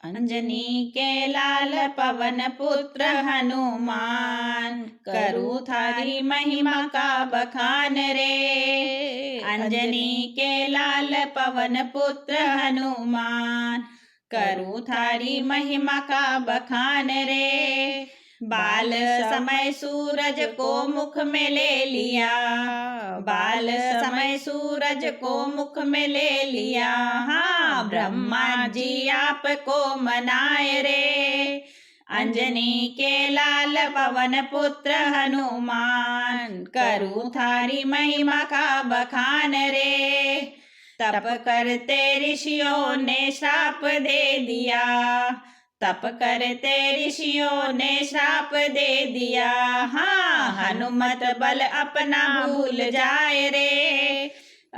अंजनी के लाल पवन पुत्र हनुमान, करूँ थारी महिमा का बखान रे। अंजनी के लाल पवन पुत्र हनुमान, करूँ थारी महिमा का बखान रे। बाल समय सूरज को मुख में ले लिया, बाल समय सूरज को मुख में ले लिया। हाँ, ब्रह्मा जी आपको मनाए रे। अंजनी के लाल पवन पुत्र हनुमान, करूँ थारी महिमा का बखान रे। तप करते ऋषियों ने श्राप दे दिया, तप करते ऋषियों ने श्राप दे दिया। हाँ, हनुमत बल अपना भूल जाए रे।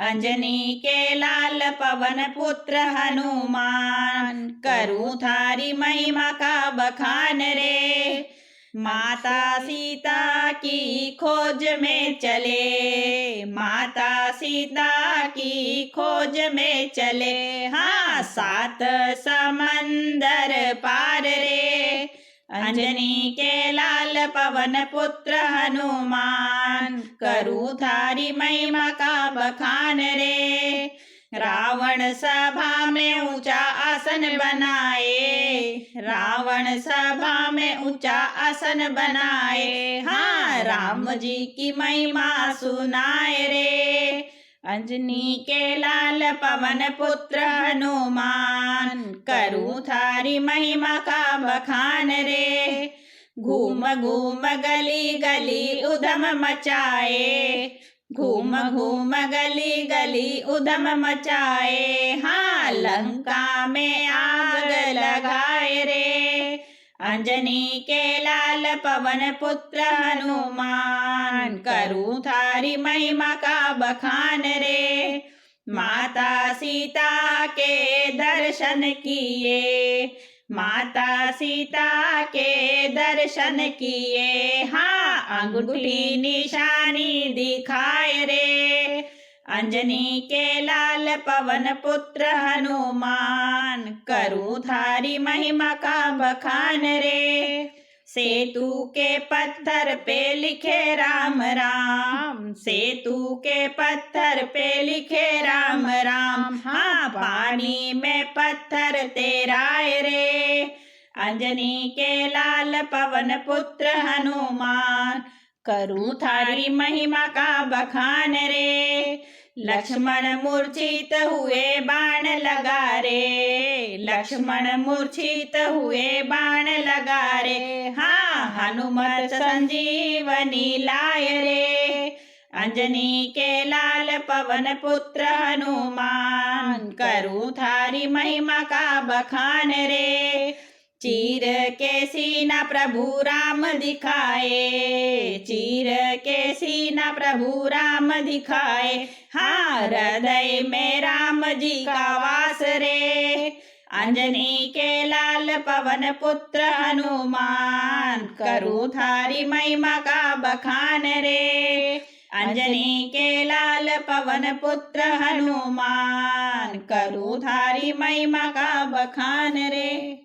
अंजनी के लाल पवन पुत्र हनुमान, करूँ थारी महिमा का बखान रे। माता सीता की खोज में चले, माता सीता की खोज में चले। हाँ, 7 समंदर पार रे। अंजनी के लाल पवन पुत्र हनुमान, करूँ थारी महिमा का बखान रे। रावण सभा में ऊंचा आसन बनाए, रावण सभा में ऊंचा आसन बनाए। हाँ, राम जी की महिमा सुनाए रे। अंजनी के लाल पवन पुत्र हनुमान, करूँ थारी महिमा का बखान रे। घूम घूम गली गली उधम मचाए, घूम घूम गली गली उधम मचाए। हाँ, लंका में आग लगाए रे। अंजनी के लाल पवन पुत्र हनुमान, करूँ थारी महिमा का बखान रे। माता सीता के दर्शन किए, माता सीता के दर्शन किए। हाँ, अंगूठी निशानी दिखाए रे। अंजनी के लाल पवन पुत्र हनुमान, करूँ थारी महिमा का बखान रे। सेतु के पत्थर पे लिखे राम राम, सेतु के पत्थर पे लिखे राम राम। हाँ, पानी में पत्थर तेराए रे। अंजनी के लाल पवन पुत्र हनुमान, करूँ थारी महिमा का बखान रे। लक्ष्मण मूर्छित हुए बाण लगा रे, लक्ष्मण मूर्छित हुए बाण लगा रे। हाँ, हनुमत संजीवनी लाए रे। अंजनी के लाल पवन पुत्र हनुमान, करूँ थारी महिमा का बखान रे। चीर के सीना प्रभु राम दिखाए, चीर के सीना प्रभु राम दिखाए। हाँ, हृदय में राम जी का वास रे। अंजनी के लाल पवन पुत्र हनुमान, करूँ थारी महिमा का बखान रे। अंजनी के लाल पवन पुत्र हनुमान, करूँ थारी महिमा का बखान रे।